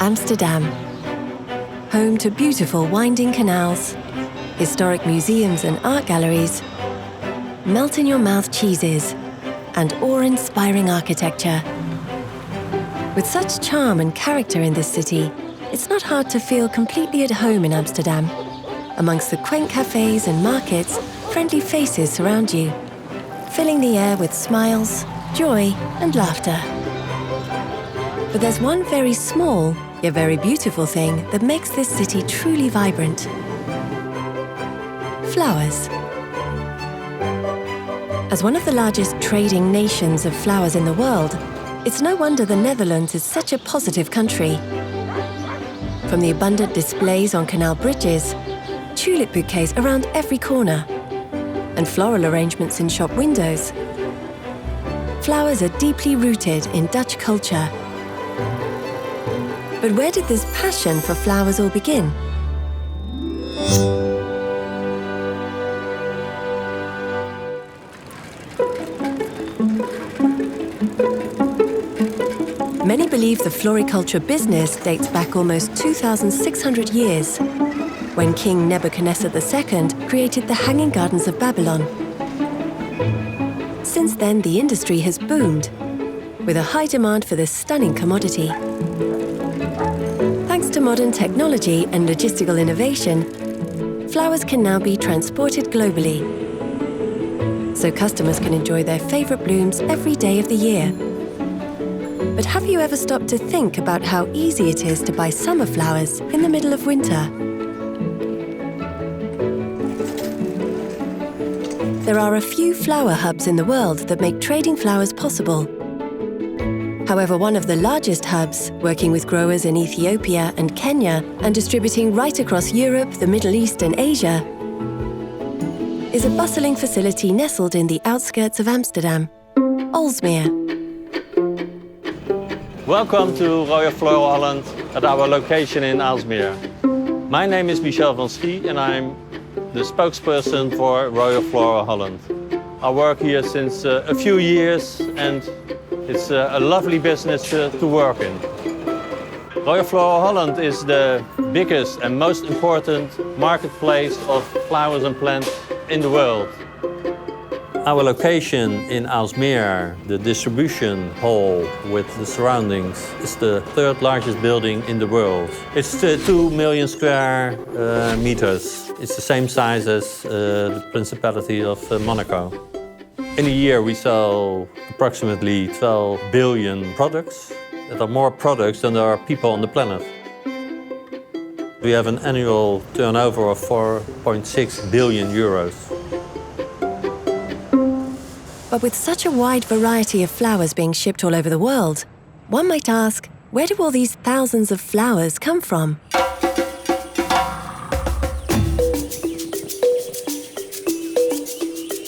Amsterdam, home to beautiful winding canals, historic museums and art galleries, melt-in-your-mouth cheeses, and awe-inspiring architecture. With such charm and character in this city, it's not hard to feel completely at home in Amsterdam. Amongst the quaint cafes and markets, friendly faces surround you, filling the air with smiles, joy, and laughter. But there's one very small, yet very beautiful thing that makes this city truly vibrant. Flowers. As one of the largest trading nations of flowers in the world, it's no wonder the Netherlands is such a positive country. From the abundant displays on canal bridges, tulip bouquets around every corner, and floral arrangements in shop windows, flowers are deeply rooted in Dutch culture. But where did this passion for flowers all begin? Many believe the floriculture business dates back almost 2,600 years, when King Nebuchadnezzar II created the Hanging Gardens of Babylon. Since then, the industry has boomed, with a high demand for this stunning commodity. Thanks to modern technology and logistical innovation, flowers can now be transported globally, so customers can enjoy their favorite blooms every day of the year. But have you ever stopped to think about how easy it is to buy summer flowers in the middle of winter? There are a few flower hubs in the world that make trading flowers possible. However, one of the largest hubs, working with growers in Ethiopia and Kenya and distributing right across Europe, the Middle East and Asia, is a bustling facility nestled in the outskirts of Amsterdam, Aalsmeer. Welcome to Royal FloraHolland at our location in Aalsmeer. My name is Michel van Schie and I'm the spokesperson for Royal FloraHolland. I work here since a few years and it's a lovely business to work in. Royal FloraHolland is the biggest and most important marketplace of flowers and plants in the world. Our location in Aalsmeer, the distribution hall with the surroundings, is the third largest building in the world. It's 2 million square meters. It's the same size as the Principality of Monaco. In a year we sell approximately 12 billion products. There are more products than there are people on the planet. We have an annual turnover of 4.6 billion euros. But with such a wide variety of flowers being shipped all over the world, one might ask, where do all these thousands of flowers come from?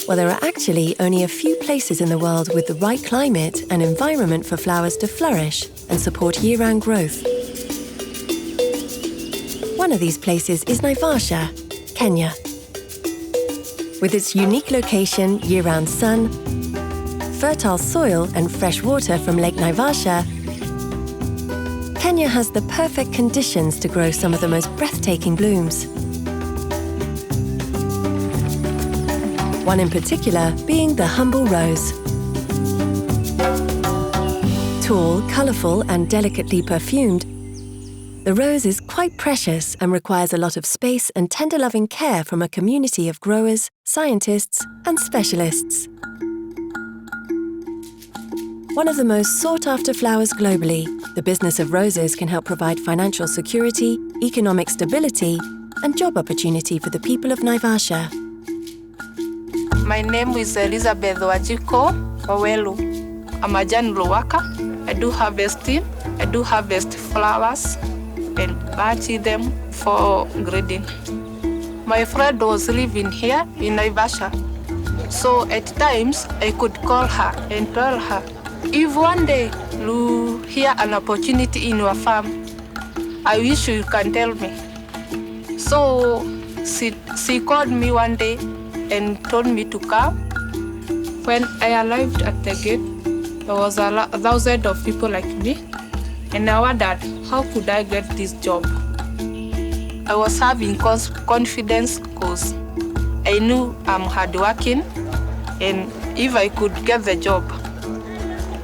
Well, there are actually only a few places in the world with the right climate and environment for flowers to flourish and support year-round growth. One of these places is Naivasha, Kenya. With its unique location, year-round sun, fertile soil and fresh water from Lake Naivasha, Kenya has the perfect conditions to grow some of the most breathtaking blooms. One in particular being the humble rose. Tall, colourful and delicately perfumed, the rose is quite precious and requires a lot of space and tender loving care from a community of growers, scientists and specialists. One of the most sought-after flowers globally, the business of roses can help provide financial security, economic stability and job opportunity for the people of Naivasha. My name is Elizabeth Wajiko Owelu. I'm a general worker. I do harvesting. I do harvest flowers and batch them for grading. My friend was living here in Naivasha. So at times I could call her and tell her, if one day you hear an opportunity in your farm, I wish you can tell me. So she called me one day and told me to come. When I arrived at the gate, there was 1,000 of people like me. And I wondered, how could I get this job? I was having confidence because I knew I'm hardworking, and if I could get the job,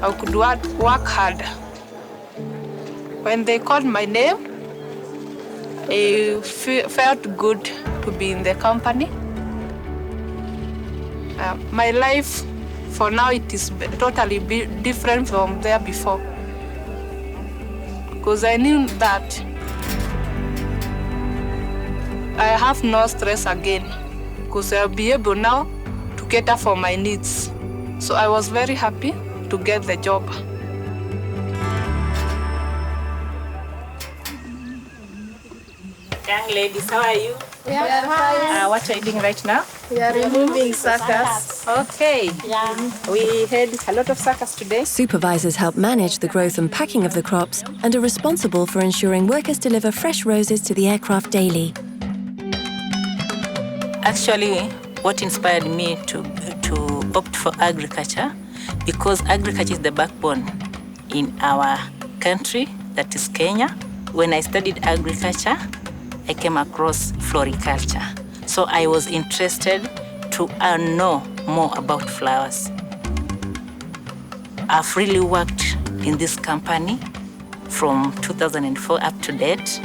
I could work hard. When they called my name, it felt good to be in the company. My life, for now, it is totally different from there before. Because I knew that I have no stress again, because I'll be able now to cater for my needs. So I was very happy to get the job. Young ladies, how are you? We are fine. What are you doing right now? We are removing suckers. Okay. Yeah. We had a lot of suckers today. Supervisors help manage the growth and packing of the crops and are responsible for ensuring workers deliver fresh roses to the aircraft daily. Actually, what inspired me to opt for agriculture, because agriculture is the backbone in our country, that is Kenya. When I studied agriculture, I came across floriculture. So I was interested to know more about flowers. I've really worked in this company from 2004 up to date,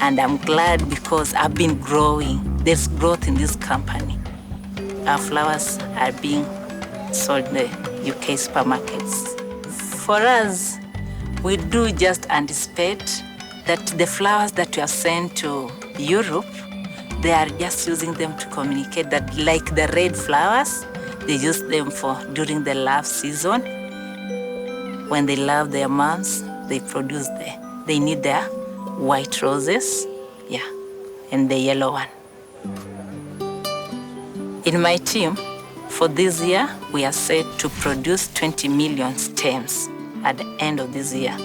and I'm glad because I've been growing. There's growth in this company. Our flowers are being sold in the UK supermarkets. For us, we do just anticipate that the flowers that we have sent to Europe, they are just using them to communicate that, like the red flowers, they use them for during the love season. When they love their moms, they they need their white roses, yeah, and the yellow one. In my team, for this year, we are set to produce 20 million stems at the end of this year.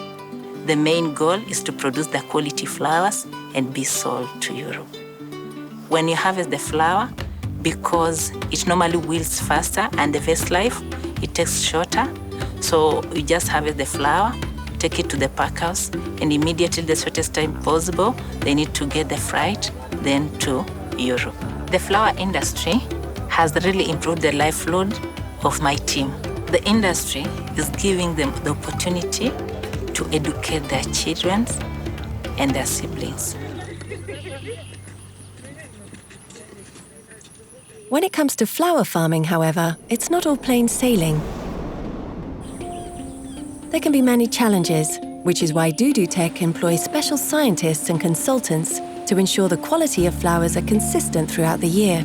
The main goal is to produce the quality flowers and be sold to Europe. When you harvest the flower, because it normally wilts faster and the vest life, it takes shorter. So you just harvest the flower, take it to the pack house, and immediately, the shortest time possible, they need to get the freight, then to Europe. The flower industry has really improved the livelihood of my team. The industry is giving them the opportunity to educate their children and their siblings. When it comes to flower farming, however, it's not all plain sailing. There can be many challenges, which is why Tech employs special scientists and consultants to ensure the quality of flowers are consistent throughout the year.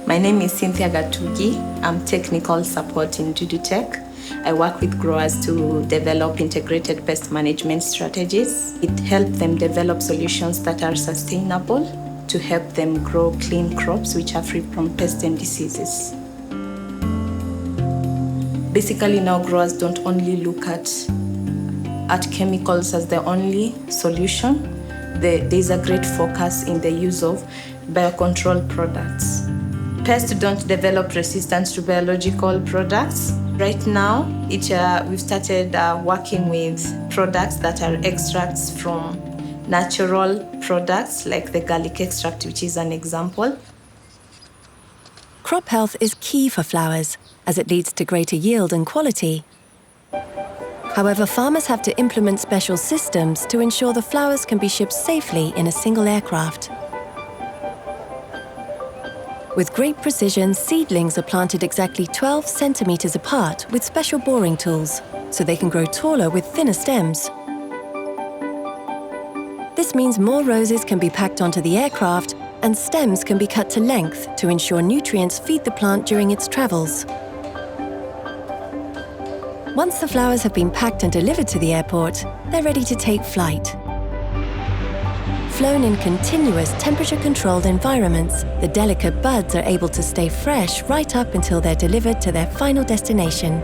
My name is Cynthia Gatugi. I'm technical support in Tech. I work with growers to develop integrated pest management strategies. It helps them develop solutions that are sustainable to help them grow clean crops which are free from pests and diseases. Basically, now growers don't only look at chemicals as the only solution. There's a great focus in the use of biocontrol products. Pests don't develop resistance to biological products. Right now, we've started working with products that are extracts from natural products, like the garlic extract, which is an example. Crop health is key for flowers, as it leads to greater yield and quality. However, farmers have to implement special systems to ensure the flowers can be shipped safely in a single aircraft. With great precision, seedlings are planted exactly 12 centimeters apart with special boring tools, so they can grow taller with thinner stems. This means more roses can be packed onto the aircraft and stems can be cut to length to ensure nutrients feed the plant during its travels. Once the flowers have been packed and delivered to the airport, they're ready to take flight. Flown in continuous temperature-controlled environments, the delicate buds are able to stay fresh right up until they're delivered to their final destination.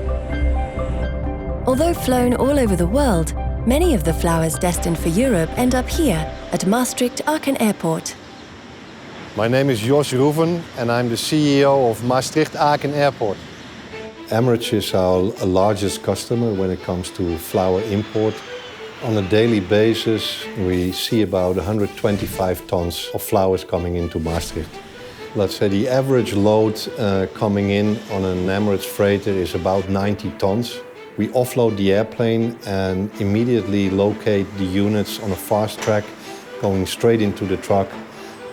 Although flown all over the world, many of the flowers destined for Europe end up here at Maastricht-Aken Airport. My name is Jos Roeven and I'm the CEO of Maastricht-Aken Airport. Emirates is our largest customer when it comes to flower import On a daily basis, we see about 125 tons of flowers coming into Maastricht. Let's say the average load coming in on an Emirates freighter is about 90 tons. We offload the airplane and immediately locate the units on a fast track, going straight into the truck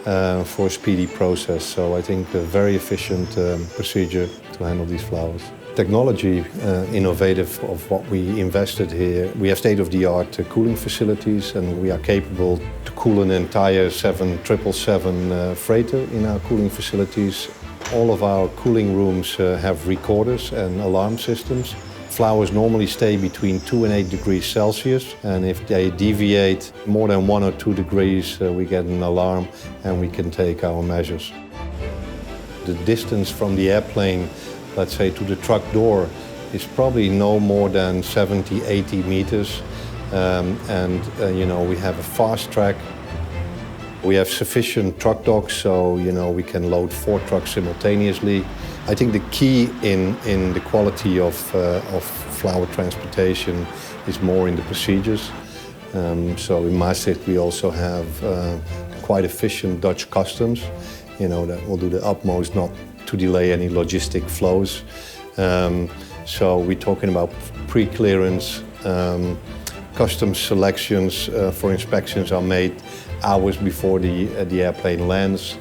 for a speedy process. So I think a very efficient procedure to handle these flowers. Technology, innovative of what we invested here. We have state-of-the-art cooling facilities, and we are capable to cool an entire 777 freighter in our cooling facilities. All of our cooling rooms have recorders and alarm systems. Flowers normally stay between 2 and 8 degrees Celsius, and if they deviate more than 1 or 2 degrees, we get an alarm and we can take our measures. The distance from the airplane, let's say, to the truck door is probably no more than 70, 80 meters. You know, we have a fast track. We have sufficient truck docks, so you know, we can load 4 trucks simultaneously. I think the key in the quality of flower transportation is more in the procedures. So in Maastricht we also have quite efficient Dutch customs, you know, that will do the utmost not to delay any logistic flows. So we're talking about pre-clearance, customs selections for inspections are made hours before the airplane lands.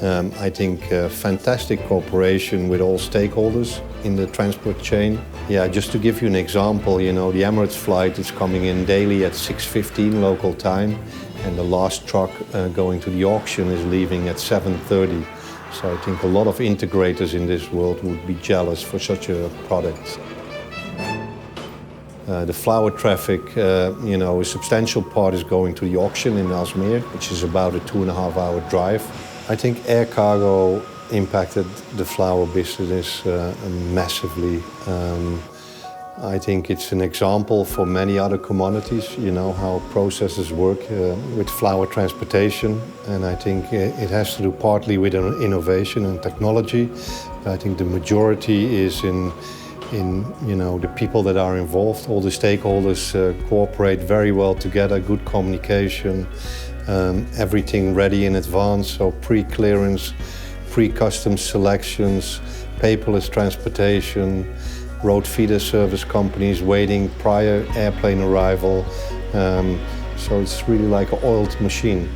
I think fantastic cooperation with all stakeholders in the transport chain. Yeah, just to give you an example, you know, the Emirates flight is coming in daily at 6:15 local time, and the last truck going to the auction is leaving at 7:30. So I think a lot of integrators in this world would be jealous for such a product. The flower traffic, you know, a substantial part is going to the auction in Aalsmeer, which is about a 2.5-hour drive. I think air cargo impacted the flower business massively. I think it's an example for many other commodities, you know, how processes work with flower transportation. And I think it has to do partly with innovation and technology. I think the majority is in you know, the people that are involved. All the stakeholders cooperate very well together, good communication. Everything ready in advance, so pre-clearance, pre-customs selections, paperless transportation, road feeder service companies waiting prior airplane arrival. So it's really like an oiled machine.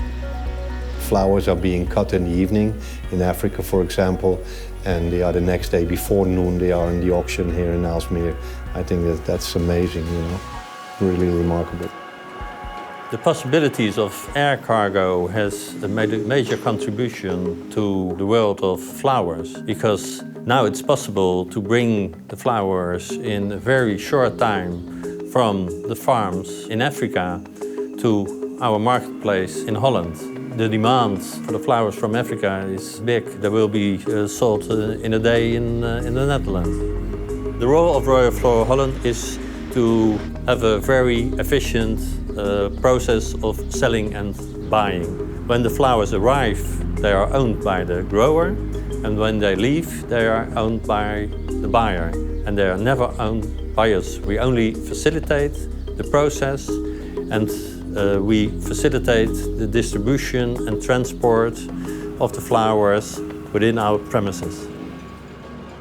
Flowers are being cut in the evening in Africa, for example, and they are the next day before noon they are in the auction here in Aalsmeer. I think that's amazing, you know, really remarkable. The possibilities of air cargo has made a major contribution to the world of flowers, because now it's possible to bring the flowers in a very short time from the farms in Africa to our marketplace in Holland. The demand for the flowers from Africa is big. They will be sold in a day in the Netherlands. The role of Royal FloraHolland is to have a very efficient process of selling and buying. When the flowers arrive, they are owned by the grower, and when they leave, they are owned by the buyer, and they are never owned by us. We only facilitate the process, and we facilitate the distribution and transport of the flowers within our premises.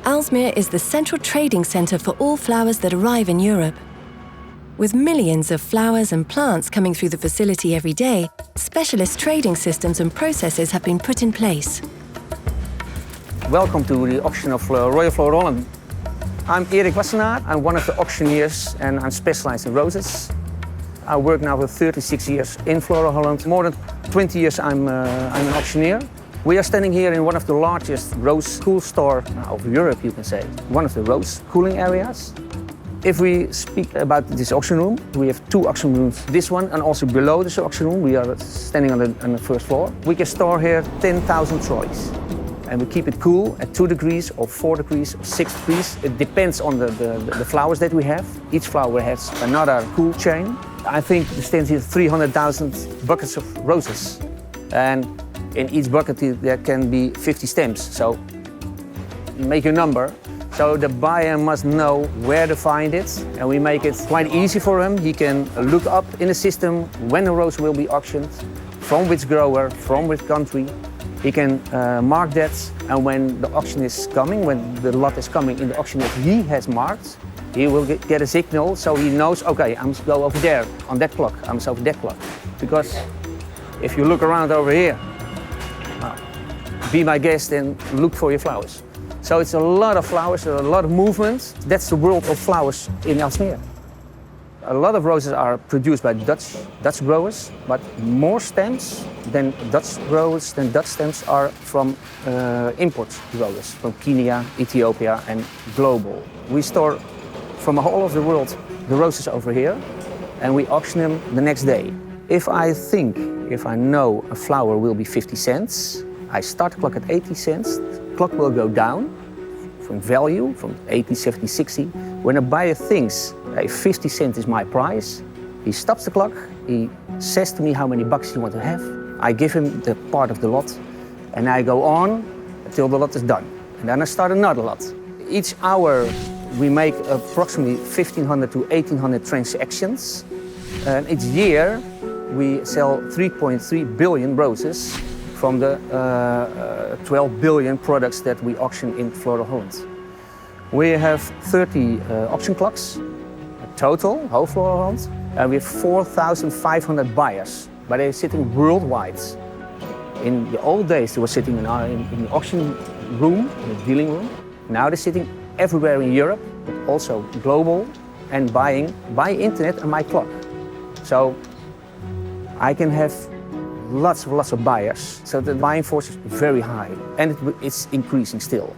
Aalsmeer is the central trading centre for all flowers that arrive in Europe. With millions of flowers and plants coming through the facility every day, specialist trading systems and processes have been put in place. Welcome to the auction of Royal FloraHolland. I'm Erik Wassenaar. I'm one of the auctioneers and I'm specialized in roses. I work now for 36 years in FloraHolland. More than 20 years I'm an auctioneer. We are standing here in one of the largest rose cool store of Europe, you can say. One of the rose cooling areas. If we speak about this auction room, we have 2 auction rooms. This one and also below this auction room, we are standing on the first floor. We can store here 10,000 trolleys. And we keep it cool at 2 degrees or 4 degrees or 6 degrees. It depends on the flowers that we have. Each flower has another cool chain. I think there stands here 300,000 buckets of roses. And in each bucket there can be 50 stems. So make a number. So the buyer must know where to find it, and we make it quite easy for him. He can look up in the system when a rose will be auctioned, from which grower, from which country. He can mark that, and when the auction is coming, when the lot is coming in the auction that he has marked, he will get a signal so he knows, okay, I'm to go over there on that clock, I'm over that clock. Because if you look around over here, be my guest and look for your flowers. So it's a lot of flowers, a lot of movement. That's the world of flowers in Aalsmeer. A lot of roses are produced by Dutch growers, but more stems than Dutch growers than Dutch stems are from import growers, from Kenya, Ethiopia, and global. We store from all over the world the roses over here, and we auction them the next day. If I know a flower will be 50 cents, I start the clock at 80 cents. The clock will go down from value, from 80, 70, 60. When a buyer thinks, hey, 50 cents is my price, he stops the clock, he says to me how many bucks he wants to have. I give him the part of the lot, and I go on until the lot is done. And then I start another lot. Each hour, we make approximately 1,500 to 1,800 transactions. And each year, we sell 3.3 billion roses from the 12 billion products that we auction in FloraHolland. We have 30 auction clocks, total, whole FloraHolland, and we have 4,500 buyers, but they're sitting worldwide. In the old days, they were sitting in the auction room, in the dealing room. Now they're sitting everywhere in Europe, but also global, and buying by internet and my clock. So I can have lots of buyers. So the buying force is very high, and it's increasing still.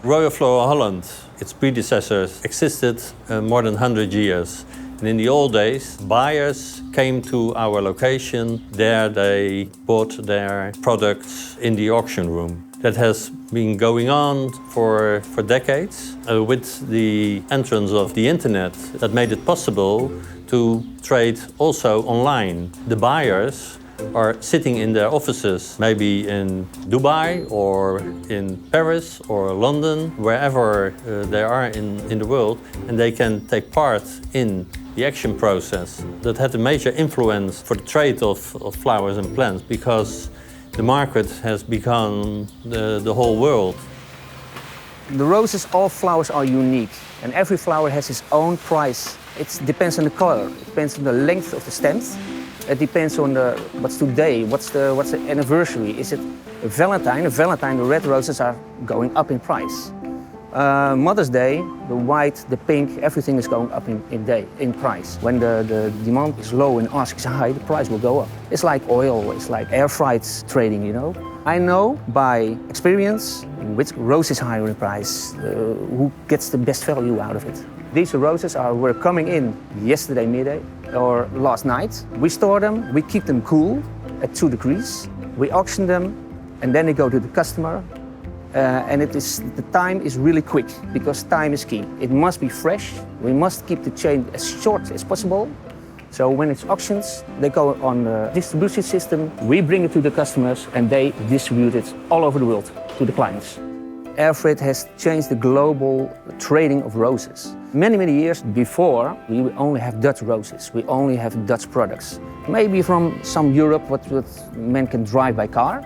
Royal FloraHolland, its predecessors, existed more than 100 years. And in the old days, buyers came to our location. There they bought their products in the auction room. That has been going on for decades. With the entrance of the internet, that made it possible to trade also online. The buyers are sitting in their offices, maybe in Dubai or in Paris or London, wherever they are in the world, and they can take part in the action process. That had a major influence for the trade of flowers and plants, because the market has become the whole world. The roses, all flowers are unique, and every flower has its own price. It depends on the color, it depends on the length of the stems. It depends on what's today, what's the anniversary. Is it a Valentine? A Valentine, the red roses are going up in price. Mother's Day, the white, the pink, everything is going up in price. When the demand is low and ask is high, the price will go up. It's like oil, it's like air freight trading, you know. I know by experience which rose is higher in price, who gets the best value out of it. These roses were coming in yesterday midday or last night. We store them, we keep them cool at 2 degrees. We auction them, and then they go to the customer. And the time is really quick, because time is key. It must be fresh. We must keep the chain as short as possible. So when it's auctions, they go on the distribution system. We bring it to the customers, and they distribute it all over the world to the clients. Air freight has changed the global trading of roses. Many years before, we only have Dutch roses. We only have Dutch products. Maybe from some Europe, what men can drive by car.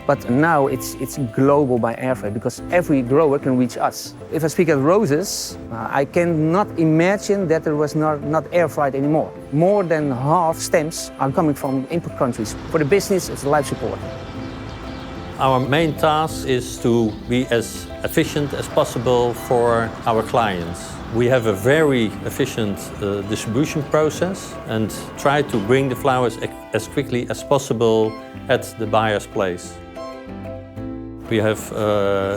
But now it's global by air freight, because every grower can reach us. If I speak of roses, I cannot imagine that there was not air freight anymore. More than half stems are coming from import countries. For the business, it's life support. Our main task is to be as efficient as possible for our clients. We have a very efficient distribution process and try to bring the flowers as quickly as possible at the buyer's place. We have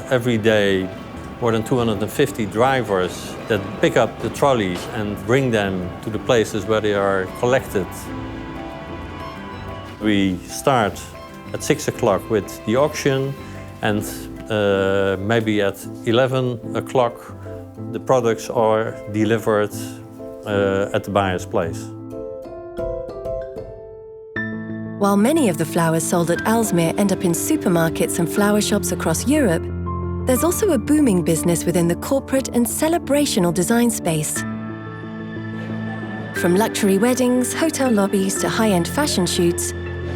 every day more than 250 drivers that pick up the trolleys and bring them to the places where they are collected. We start at 6 o'clock with the auction, and maybe at 11 o'clock the products are delivered at the buyer's place. While many of the flowers sold at Aalsmeer end up in supermarkets and flower shops across Europe, There's also a booming business within the corporate and celebrational design space. From luxury weddings, hotel lobbies to high-end fashion shoots,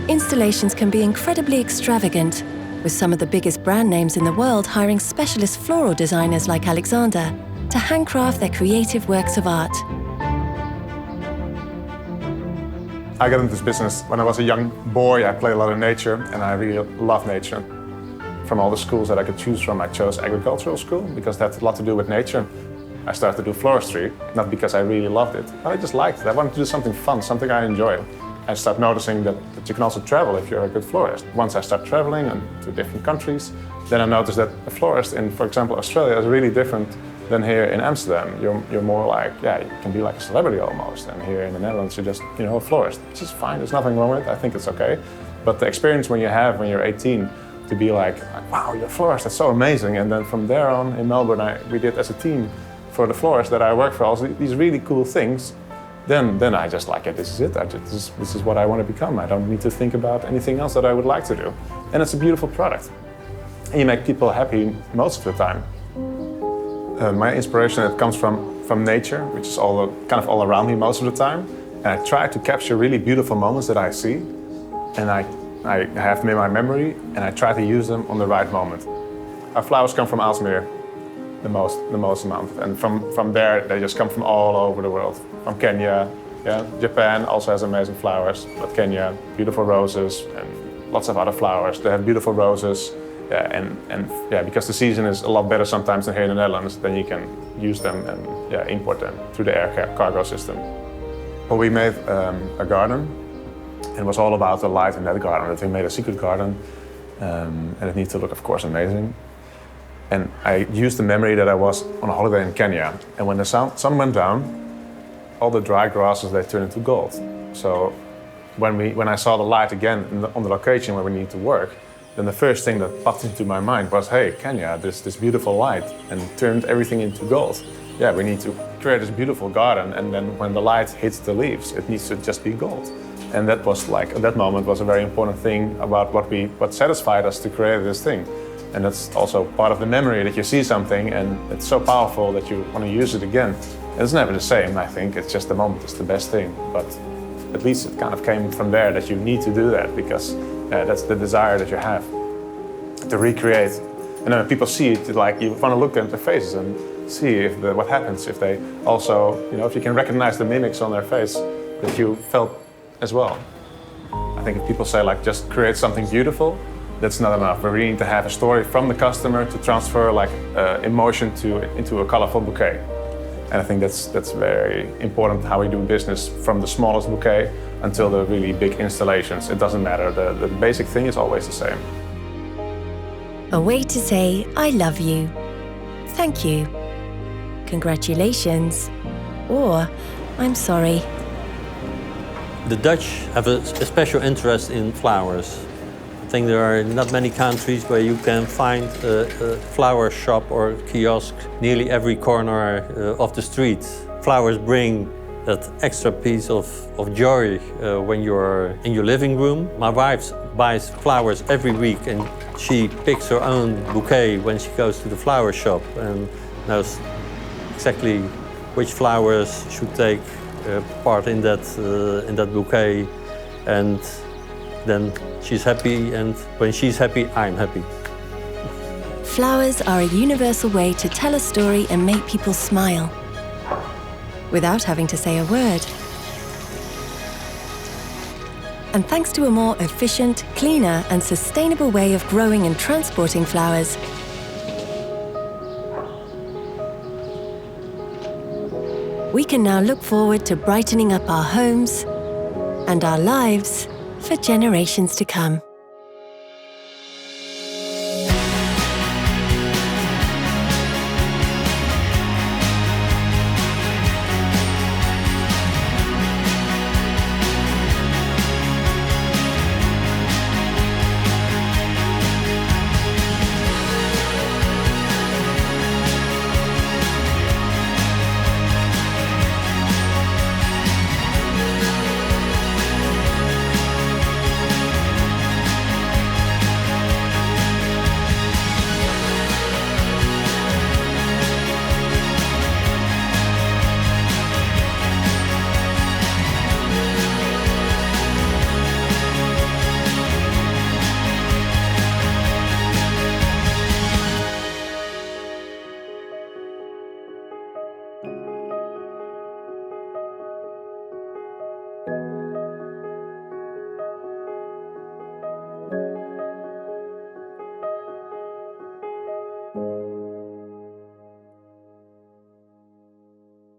installations can be incredibly extravagant, with some of the biggest brand names in the world hiring specialist floral designers like Alexander to handcraft their creative works of art. I got into this business when I was a young boy. I played a lot of nature and I really love nature. From all the schools that I could choose from, I chose agricultural school because that had a lot to do with nature. I started to do floristry, not because I really loved it, but I just liked it. I wanted to do something fun, something I enjoyed. I started noticing that you can also travel if you're a good florist. Once I started traveling to different countries, then I noticed that a florist in, for example, Australia is really different than here in Amsterdam. You're more like, yeah, you can be like a celebrity almost. And here in the Netherlands, you're just, a florist. Which is fine, there's nothing wrong with it. I think it's okay. But the experience when you're 18, to be like, wow, you're a florist, that's so amazing. And then from there on in Melbourne, we did as a team for the florists that I work for, also these really cool things. Then I just like it, this is it. This is what I want to become. I don't need to think about anything else that I would like to do. And it's a beautiful product. And you make people happy most of the time. My inspiration, it comes from nature, which is kind of all around me most of the time. And I try to capture really beautiful moments that I see. And I have them in my memory, and I try to use them on the right moment. Our flowers come from Aalsmeer, the most amount. And from there, they just come from all over the world. From Kenya, Japan also has amazing flowers, but Kenya, beautiful roses and lots of other flowers. They have beautiful roses, because the season is a lot better sometimes than here in the Netherlands, then you can use them and import them through the air cargo system. Well, we made a garden, and it was all about the light in that garden. We made a secret garden, and it needs to look, of course, amazing. And I used the memory that I was on a holiday in Kenya, and when the sun went down, all the dry grasses, they turned into gold. So when I saw the light again on the location where we need to work, then the first thing that popped into my mind was, hey, Kenya, this beautiful light, and turned everything into gold. Yeah, we need to create this beautiful garden, and then when the light hits the leaves, it needs to just be gold. And that was like, at that moment, was a very important thing about what satisfied us to create this thing. And that's also part of the memory, that you see something and it's so powerful that you want to use it again. And it's never the same, I think. It's just the moment, it's the best thing. But at least it kind of came from there that you need to do that, because that's the desire that you have to recreate. And then when people see it, like, you want to look at their faces and see what happens if they also, if you can recognize the mimics on their face that you felt as well. I think if people say, like, just create something beautiful, that's not enough. We really need to have a story from the customer to transfer emotion into a colorful bouquet. And I think that's very important, how we do business, from the smallest bouquet until the really big installations. It doesn't matter. The basic thing is always the same. A way to say, I love you, thank you, congratulations, or I'm sorry. The Dutch have a special interest in flowers. I think there are not many countries where you can find a flower shop or kiosk nearly every corner of the street. Flowers bring that extra piece of joy when you're in your living room. My wife buys flowers every week, and she picks her own bouquet when she goes to the flower shop and knows exactly which flowers should take part in that bouquet. And then she's happy, and when she's happy, I'm happy. Flowers are a universal way to tell a story and make people smile, without having to say a word. And thanks to a more efficient, cleaner, and sustainable way of growing and transporting flowers, we can now look forward to brightening up our homes and our lives for generations to come.